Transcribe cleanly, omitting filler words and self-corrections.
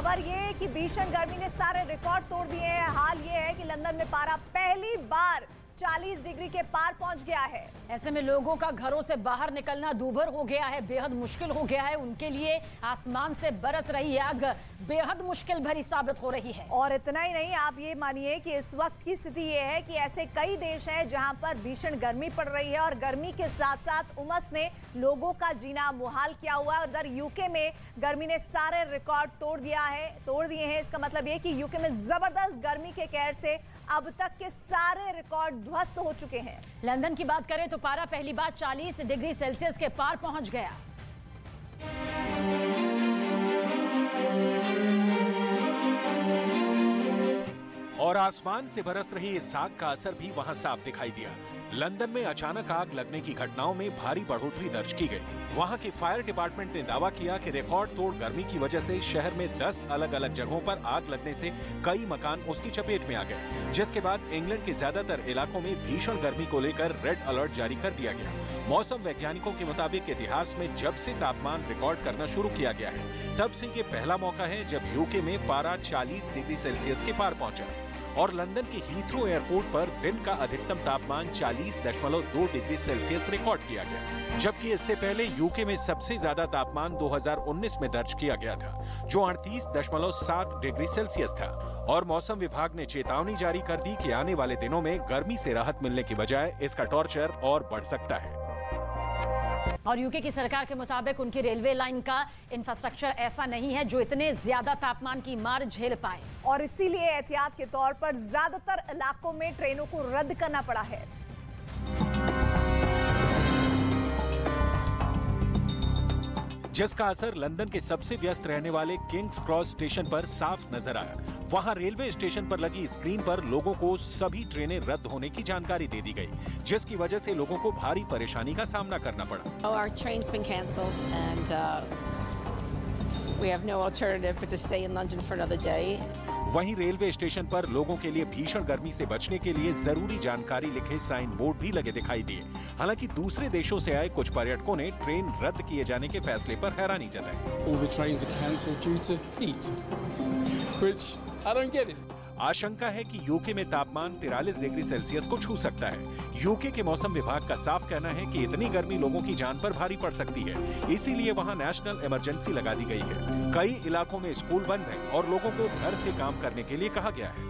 खबर ये है कि भीषण गर्मी ने सारे रिकॉर्ड तोड़ दिए हैं। हाल ये है कि लंदन में पारा पहली बार 40 डिग्री के पार पहुंच गया है। ऐसे में लोगों का घरों से बाहर निकलना दूभर हो गया है, बेहद मुश्किल हो गया है। उनके लिए आसमान से बरस रही आग बेहद मुश्किल भरी साबित हो रही है। और इतना ही नहीं, आप ये मानिए कि इस वक्त की स्थिति ये है कि ऐसे कई देश हैं जहां पर भीषण गर्मी पड़ रही है और गर्मी के साथ साथ उमस ने लोगों का जीना मुहाल किया हुआ है। उधर यूके में गर्मी ने सारे रिकॉर्ड तोड़ दिए हैं। इसका मतलब ये कि यूके में जबरदस्त गर्मी के कहर से अब तक के सारे रिकॉर्ड ध्वस्त हो चुके हैं। लंदन की बात करें तो पारा पहली बार 40 डिग्री सेल्सियस के पार पहुंच गया। और आसमान से बरस रही इस आग का असर भी वहां साफ दिखाई दिया। लंदन में अचानक आग लगने की घटनाओं में भारी बढ़ोतरी दर्ज की गई। वहां के फायर डिपार्टमेंट ने दावा किया कि रिकॉर्ड तोड़ गर्मी की वजह से शहर में 10 अलग-अलग जगहों पर आग लगने से कई मकान उसकी चपेट में आ गए, जिसके बाद इंग्लैंड के ज्यादातर इलाकों में भीषण गर्मी को लेकर रेड अलर्ट जारी कर दिया गया। मौसम वैज्ञानिकों के मुताबिक इतिहास में जब से तापमान रिकॉर्ड करना शुरू किया गया है, तब से ये पहला मौका है जब यूके में पारा 40 डिग्री सेल्सियस के पार पहुंचा। और लंदन के हीथ्रो एयरपोर्ट पर दिन का अधिकतम तापमान 40.2 डिग्री सेल्सियस रिकॉर्ड किया गया, जबकि इससे पहले यूके में सबसे ज्यादा तापमान 2019 में दर्ज किया गया था, जो 38.7 डिग्री सेल्सियस था। और मौसम विभाग ने चेतावनी जारी कर दी कि आने वाले दिनों में गर्मी से राहत मिलने की बजाय इसका टॉर्चर और बढ़ सकता है। और यूके की सरकार के मुताबिक उनकी रेलवे लाइन का इंफ्रास्ट्रक्चर ऐसा नहीं है जो इतने ज्यादा तापमान की मार झेल पाए, और इसीलिए एहतियात के तौर पर ज्यादातर इलाकों में ट्रेनों को रद्द करना पड़ा है। जिसका असर लंदन के सबसे व्यस्त रहने वाले किंग्स क्रॉस स्टेशन पर साफ नजर आया। वहां रेलवे स्टेशन पर लगी स्क्रीन पर लोगों को सभी ट्रेनें रद्द होने की जानकारी दे दी गई, जिसकी वजह से लोगों को भारी परेशानी का सामना करना पड़ा। Our train's been cancelled and we have no alternative but to stay in London for another day. वहीं रेलवे स्टेशन पर लोगों के लिए भीषण गर्मी से बचने के लिए जरूरी जानकारी लिखे साइन बोर्ड भी लगे दिखाई दिए। हालांकि दूसरे देशों से आए कुछ पर्यटकों ने ट्रेन रद्द किए जाने के फैसले पर हैरानी जताई। All the trains are cancelled due to heat, which I don't get it. आशंका है कि यूके में तापमान 43 डिग्री सेल्सियस को छू सकता है। यूके के मौसम विभाग का साफ कहना है कि इतनी गर्मी लोगों की जान पर भारी पड़ सकती है, इसीलिए वहां नेशनल इमरजेंसी लगा दी गई है। कई इलाकों में स्कूल बंद हैं और लोगों को घर से काम करने के लिए कहा गया है।